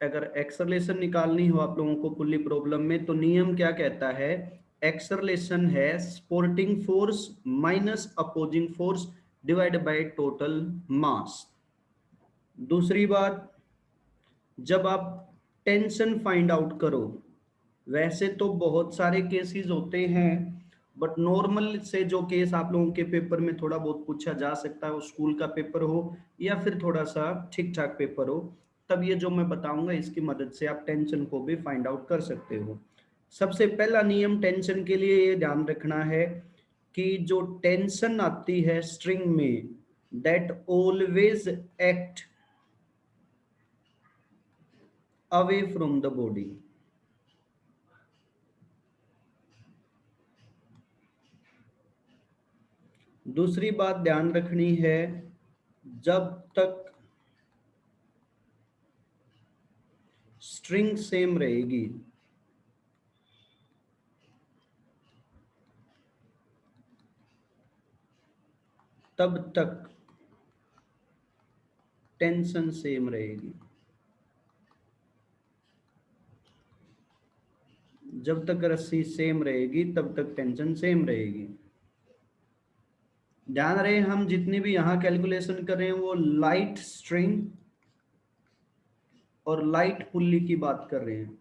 अगर एक्सेलरेशन निकालनी हो आप लोगों को पुल्ली प्रॉब्लम में, तो नियम क्या कहता है, एक्सेलरेशन है supporting force minus opposing force divide by total मास। दूसरी बात, जब आप टेंशन फाइंड आउट करो, वैसे तो बहुत सारे केसेस होते हैं, बट नॉर्मल से जो केस आप लोगों के पेपर में थोड़ा बहुत पूछा जा सकता है, वो स्कूल का पेपर हो या फिर थोड़ा सा ठीक ठाक पेपर हो, तब ये जो मैं बताऊंगा इसकी मदद से आप टेंशन को भी फाइंड आउट कर सकते हो। सबसे पहला नियम टेंशन के लिए ये ध्यान रखना है कि जो टेंशन आती है स्ट्रिंग में, that always act away from the body. दूसरी बात ध्यान रखनी है, जब तक स्ट्रिंग सेम रहेगी तब तक टेंशन सेम रहेगी। जब तक रस्सी सेम रहेगी तब तक टेंशन सेम रहेगी। ध्यान रहे हम जितनी भी यहां कैलकुलेशन कर रहे हैं वो लाइट स्ट्रिंग और लाइट पुल्ली की बात कर रहे हैं।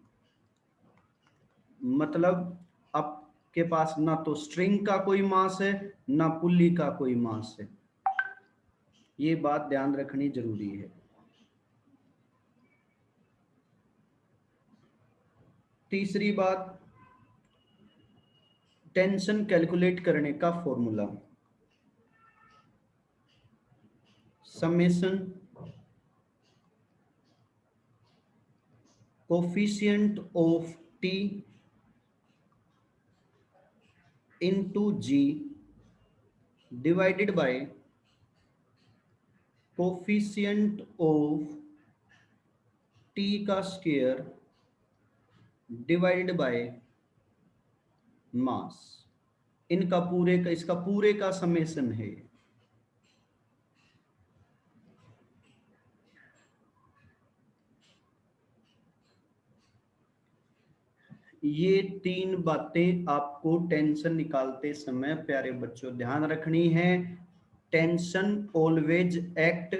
मतलब आपके पास ना तो स्ट्रिंग का कोई मास है ना पुल्ली का कोई मास है, ये बात ध्यान रखनी जरूरी है। तीसरी बात, टेंशन कैलकुलेट करने का formula summation coefficient of t into g divided by coefficient of t का स्क्वायर डिवाइडेड बाय मास। इनका पूरे का इसका पूरे का समेशन है। ये तीन बातें आपको टेंशन निकालते समय प्यारे बच्चों ध्यान रखनी है। Tension always act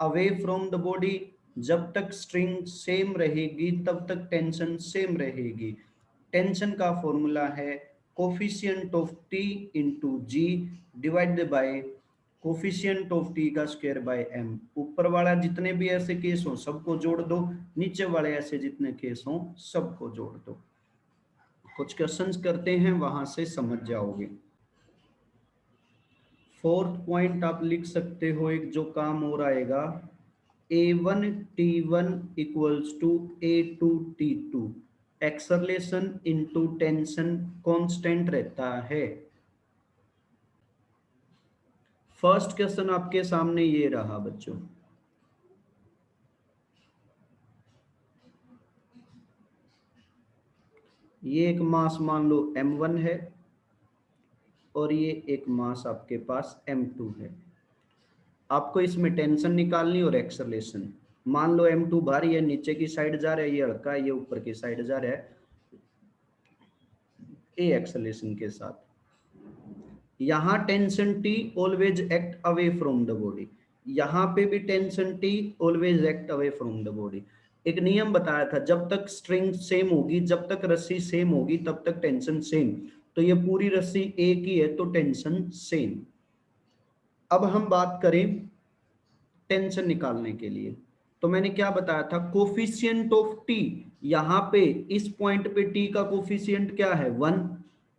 away from the body. जब तक स्ट्रिंग सेम रहेगी तब तक टेंशन सेम रहेगी। टेंशन का फॉर्मूला है coefficient of t into g divided by coefficient of t का स्क्वायर बाय एम। ऊपर वाला जितने भी ऐसे केस हो सबको जोड़ दो, नीचे वाले ऐसे जितने केस हो सबको जोड़ दो। कुछ क्वेश्चंस करते हैं वहां से समझ जाओगे। फोर्थ पॉइंट आप लिख सकते हो, एक जो काम और आएगा, A1 T1 equals to A2 T2। Acceleration into tension constant रहता है। फर्स्ट क्वेश्चन आपके सामने ये रहा बच्चों, ये एक मास मान लो M1 है और ये एक मास आपके पास M2 है। आपको इसमें टेंशन निकालनी और एक्सेलरेशन। मान लो M2 भारी है, नीचे की साइड जा रहा है, ये हल्का है, ये ऊपर की साइड जा रहा है ए एक्सेलरेशन के साथ। यहां tension T always act away from the body, यहां पे भी tension T always act away from the body. एक नियम बताया था, जब तक स्ट्रिंग सेम होगी, जब तक रस्सी सेम होगी तब तक टेंशन सेम। तो ये पूरी रस्सी एक ही है तो टेंशन सेम। अब हम बात करें टेंशन निकालने के लिए, तो मैंने क्या बताया था, कोफिशिएंट ऑफ टी। यहां पे इस पॉइंट पे टी का कोफिशिएंट क्या है 1,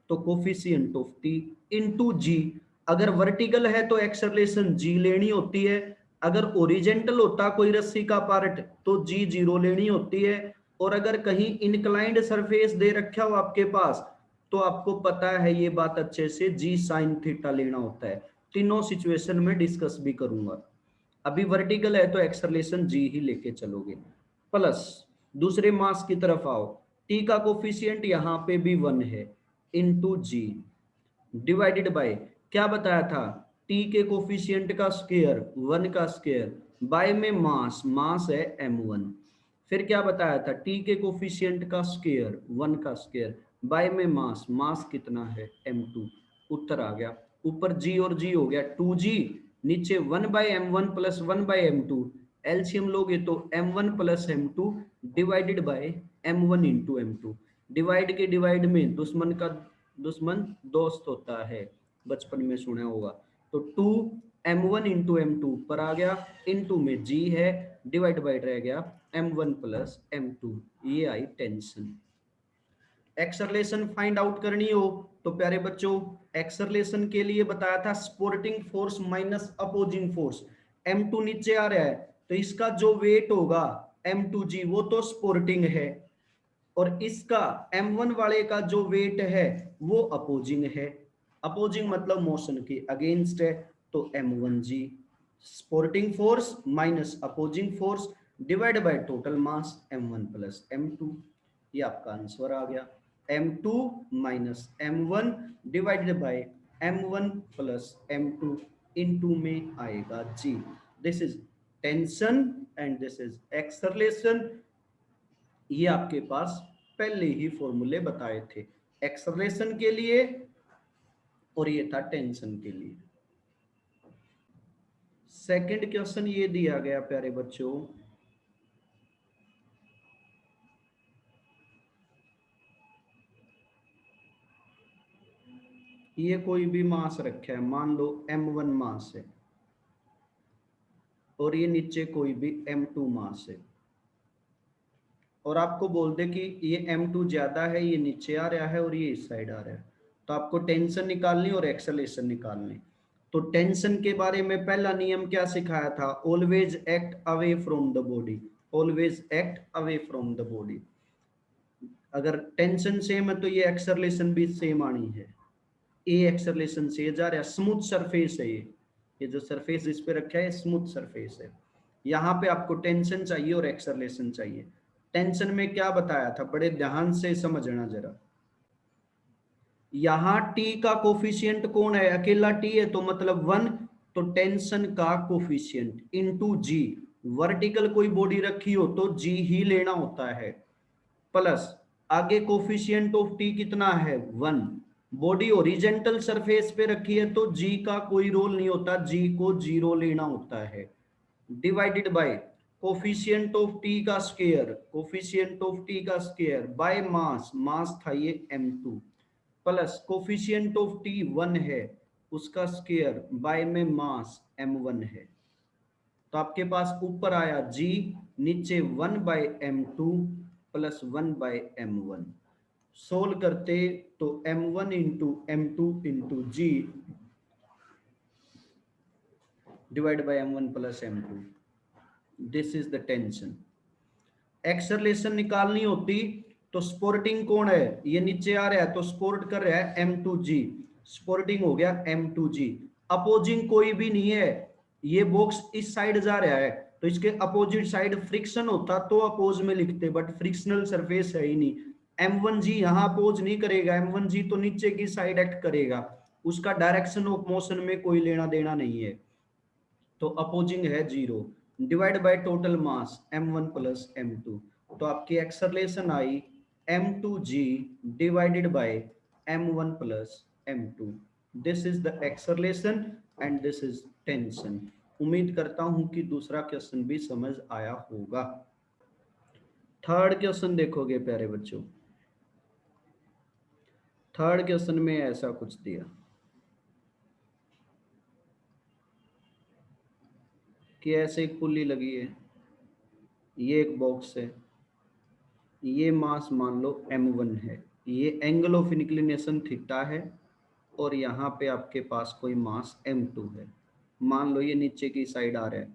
तो कोफिशिएंट ऑफ टी इनटू जी। अगर वर्टिकल है तो एक्सेलरेशन जी लेनी होती है, अगर ओरिजेंटल होता कोई रस्सी का पार्ट तो जी जीरो लेनी होती है, और अगर कहीं इंक्लाइंड सरफेस दे रखा हो आपके पास तो आपको पता है ये बात अच्छे से, जी साइन थीटा लेना होता है। तीनों सिचुएशन में डिस्कस भी करूंगा। अभी वर्टिकल है तो एक्सेलरेशन जी ही लेके चलोगे। प्लस दूसरे मास की तरफ आओ, टी का कोफिशिएंट यहाँ पे भी 1 है इनटू जी डिवाइडेड बाय, क्या बताया था, टी के कोफिशिएंट का स्क्वायर 1 का स्क्वायर बाय में मास, मास है M1। फिर क्या बताया था, टी के कोफिशिएंट का स्क्वायर 1 का स्क्वायर बाय में मास, मास कितना है m2, उत्तर आ गया। ऊपर g और g हो गया 2g, नीचे 1/m1 प्लस 1/m2, एलसीएम लोगे तो m1 plus m2 divided by m1 into m2। Divide के डिवाइड में दुश्मन का दुश्मन दोस्त होता है, बचपन में सुना होगा। तो 2m1 इंटू m2 पर आ गया, इंटू में g है, डिवाइड बाय रह गया m1 प्लस m2। ये आई टेंशन। एक्सरलेशन फाइंड आउट करनी हो तो प्यारे बच्चों, एक्सरलेशन के लिए बताया था supporting force minus opposing force. m2 नीचे आ रहा है तो इसका जो वेट होगा m2g वो तो सपोर्टिंग है, और इसका m1 वाले का जो वेट है वो अपोजिंग है। अपोजिंग मतलब मोशन के अगेंस्ट है, तो m1g supporting force minus opposing force divide by total mass m1 plus m2। ये आपका आंसर आ गया, m2 minus m1 divided by m1 plus m2 into में आएगा g। This is tension and this is acceleration. ये आपके पास पहले ही फॉर्मूले बताए थे एक्सलरेशन के लिए, और ये था टेंशन के लिए। सेकंड क्वेश्चन ये दिया गया प्यारे बच्चों, ये कोई भी मास रखा है, मान लो m1 मास है और ये नीचे कोई भी m2 मास है, और आपको बोल दे कि ये m2 ज्यादा है, ये नीचे आ रहा है और ये इस साइड आ रहा है, तो आपको टेंशन निकालनी और एक्सेलरेशन निकालनी। तो टेंशन के बारे में पहला नियम क्या सिखाया था, always act away from the body, always act away from the body. अगर टेंशन सेम है तो ये एक्सेलरेशन भी सेम आनी है। ए एक्सेलरेशन से जा रहा है, स्मूथ सरफेस है ये जो सरफेस इस पे रखा है स्मूथ सरफेस है। यहाँ पे आपको टेंशन चाहिए और एक्सेलरेशन चाहिए। टेंशन में क्या बताया था, बड़े ध्यान से समझना जरा। यहाँ टी का कोफिशियंट कौन है, अकेला टी है तो मतलब 1, तो टेंशन का कोफिशियंट इनटू जी। वर्टिकल कोई बॉडी रखी हो तो जी ही लेना होता है, प्लस आगे कोफिशियंट ऑफ टी कितना है 1। बॉडी ओरिजेंटल सरफेस पे रखी है तो जी का कोई रोल नहीं होता, जी को 0 लेना होता है, divided by coefficient of t का स्क्वायर, कोफिशिएंट ऑफ टी का स्क्वायर बाय मास, मास था ये m2, plus coefficient of t 1 है उसका स्क्वायर बाय में मास m1 है। तो आपके पास ऊपर आया g, नीचे 1/m2 प्लस 1/m1। सोल्व करते तो m1 into m2 into g divide by m1 plus m2। This is the tension. Acceleration निकालनी होती तो स्पोर्टिंग कौन है, ये नीचे आ रहा है तो स्पोर्ट कर रहा है m2g, स्पोर्टिंग हो गया m2g। अपोजिंग कोई भी नहीं है, ये बॉक्स इस साइड जा रहा है तो इसके अपोजिट साइड फ्रिक्शन होता तो अपोज में लिखते, बट फ्रिक्शनल सरफेस है ही नहीं। m1g यहाँ अपोज नहीं करेगा, m1g तो नीचे की साइड एक्ट करेगा, उसका डायरेक्शन ऑफ मोशन में कोई लेना देना नहीं है, तो अपोजिंग है 0, divide by total mass m1 plus m2। तो आपकी acceleration I m2g divided by m1 plus m2। This is the acceleration and this is tension. उम्मीद करता हूं कि दूसरा क्वेश्चन भी समझ आया होगा। थर्ड क्वेश्चन देखोगे प्यारे बच्चों, थर्ड क्वेश्चन में ऐसा कुछ दिया कि ऐसे एक पुल्ली लगी है, ये एक बॉक्स है, ये मास मान लो m1 है, ये एंगल ऑफ इंक्लिनेशन थीटा है, और यहाँ पे आपके पास कोई मास m2 है। मान लो ये नीचे की साइड आ रहा है,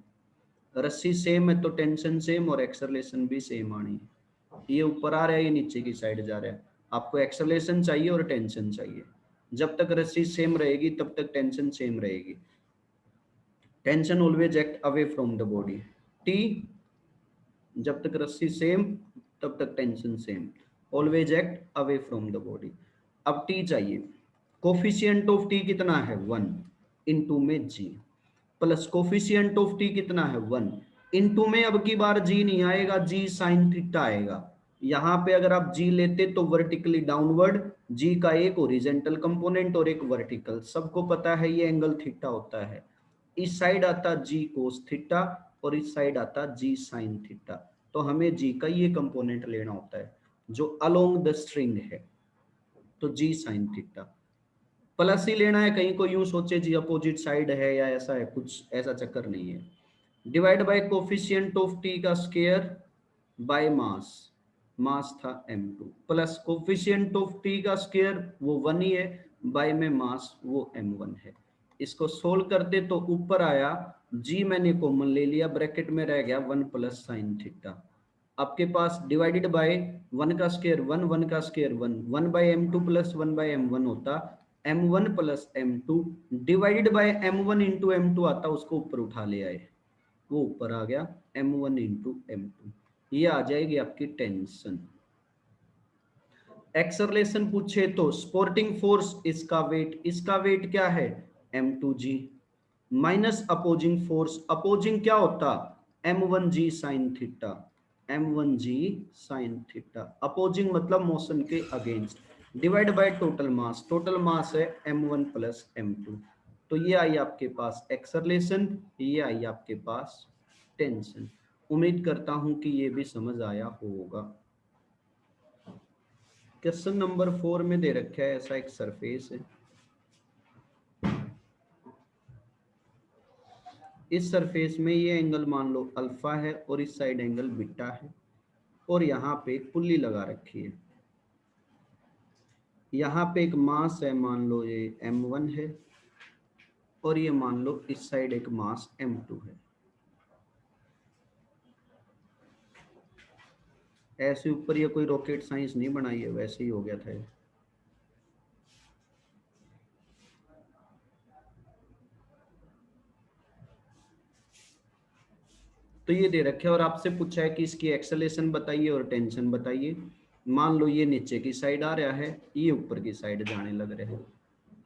रस्सी सेम है तो टेंशन सेम और एक्सेलरेशन भी सेम आनी है। ये ऊपर आ रहा है, ये नीचे की साइड जा रहा है, आपको एक्सेलरेशन चाहिए और टेंशन चाहिए। जब तक रस्सी सेम रहेगी तब तक टेंशन सेम रहेगी। Tension always act away from the body, T जब तक रस्सी सेम तब तक tension same, always act away from the body. अब टी चाहिए, कोफिशिएंट ऑफ टी कितना है 1 इंटू में जी, प्लस कोफिशिएंट ऑफ टी कितना है 1, इनटू में अब की बार जी नहीं आएगा, जी साइन थीटा आएगा। यहाँ पे अगर आप जी लेते तो वर्टिकली डाउनवर्ड, जी का एक ओरिजेंटल कंपोनेंट और एक वर्टिकल, सबको पता है ये एंगल थीटा होता है। इस साइड आता जी कोस थीटा और इस साइड आता जी साइन थीटा। तो हमें जी का ये कंपोनेंट लेना होता है जो अलोंग द स्ट्रिंग है, तो जी साइन थीटा प्लस ही लेना है। कहीं को यूं सोचे जी अपोजिट साइड है या ऐसा है, कुछ ऐसा चक्कर नहीं है। Divide by coefficient of t का स्क्वायर बाय मास, मास था m2 plus coefficient of t का स्क्वायर वो 1 ही है, बाय में मास वो m1 है। इसको सोल्व कर दे तो ऊपर आया g मैंने कॉमन ले लिया, ब्रैकेट में रह गया 1 प्लस साइन थीटा। आपके पास डिवाइडेड बाय 1 का स्क्वायर 1, 1 का square 1, 1 by m2 plus 1 by m1 होता m1 plus m2 divided by m1 into m2 आता, उसको ऊपर उठा ले आए, वो ऊपर आ गया m1 इंटू m2। ये आ जाएगी आपकी टेंशन। एक्सेलरेशन पूछे तो स्पोर्टिंग फोर्स इसका वेट क्या है m2g minus opposing force, opposing क्या होता m1g sine theta, m1g sine theta, opposing मतलब मोशन के against, divide by total mass, total mass है m1 प्लस m2। तो ये आई आपके पास एक्सेलरेशन, ये आई आपके पास टेंशन। उम्मीद करता हूं कि ये भी समझ आया होगा। क्वेश्चन नंबर 4 में दे रखा है ऐसा एक सरफेस है, इस सरफेस में ये एंगल मान लो अल्फा है और इस साइड एंगल बीटा है, और यहाँ पे एक पुल्ली लगा रखी है, यहाँ पे एक मास है मान लो ये m1 है, और ये मान लो इस साइड एक मास m2 है। ऐसे ऊपर ये कोई रॉकेट साइंस नहीं बनाई है, वैसे ही हो गया था ये। तो ये दे रखे और आपसे पूछा है कि इसकी एक्सेलेरेशन बताइए और टेंशन बताइए। मान लो ये नीचे की साइड आ रहा है, ये ऊपर की साइड जाने लग रहे हैं।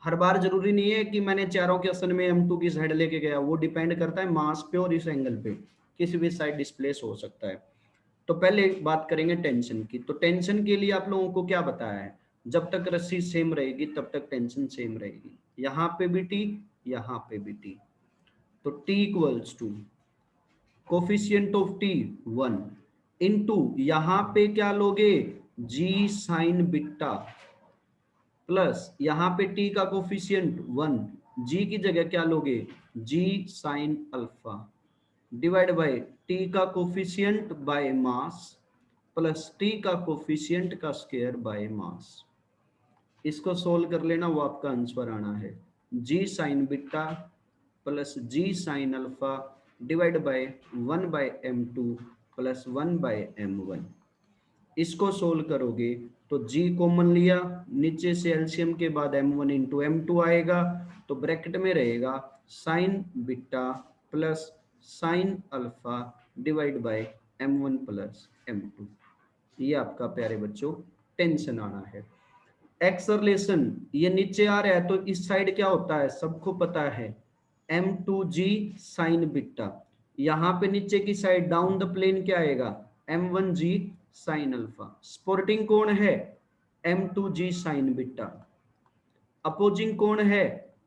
हर बार जरूरी नहीं है कि मैंने चारों क्वेश्चन में m2 की साइड लेके गया, वो डिपेंड करता है मास पे और इस एंगल पे, किसी भी साइड डिस्प्लेस हो सकता है। तो पहले बात करेंगे टेंशन की। तो टेंशन के लिए आप लोगों को क्या बताया है, जब तक रस्सी सेम रहेगी तब तक टेंशन सेम रहेगी। यहाँ पे भी टी, यहाँ पे भी टी, तो t equals to coefficient of t 1 into यहाँ पे क्या लोगे जी साइन बिट्टा, प्लस यहाँ पे टी का कोफिशिएंट 1, जी की जगह क्या लोगे g sine alpha, divide by T का coefficient by mass plus T का कोफिशिएंट का स्क्वायर बाय मास। इसको सोल्व कर लेना, वो आपका आंसर आना है g sine beta plus g sine alpha divide by 1 by m2 plus 1 by m1। इसको सोल्व करोगे तो g कॉमन लिया, नीचे से एलसीएम के बाद m1 इंटू m2 आएगा, तो ब्रैकेट में रहेगा sine beta plus sine alpha divide by m1 plus m2। ये आपका प्यारे बच्चों टेंशन आना है। एक्सेलरेशन ये नीचे आ रहा है तो इस साइड क्या होता है सबको पता है m2g साइन बिट्टा, यहाँ पे नीचे की साइड डाउन द प्लेन क्या आएगा m1g साइन अल्फा। स्पोर्टिंग कौन है m2g साइन बिट्टा, अपोजिंग कौन है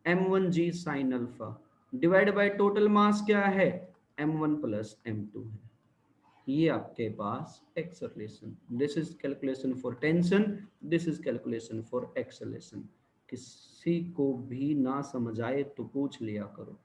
m1g sine alpha, divide by total mass क्या है m1 प्लस m2 है। ये आपके पास acceleration, this is calculation for tension, this is calculation for acceleration. किसी को भी ना समझ आए तो पूछ लिया करो।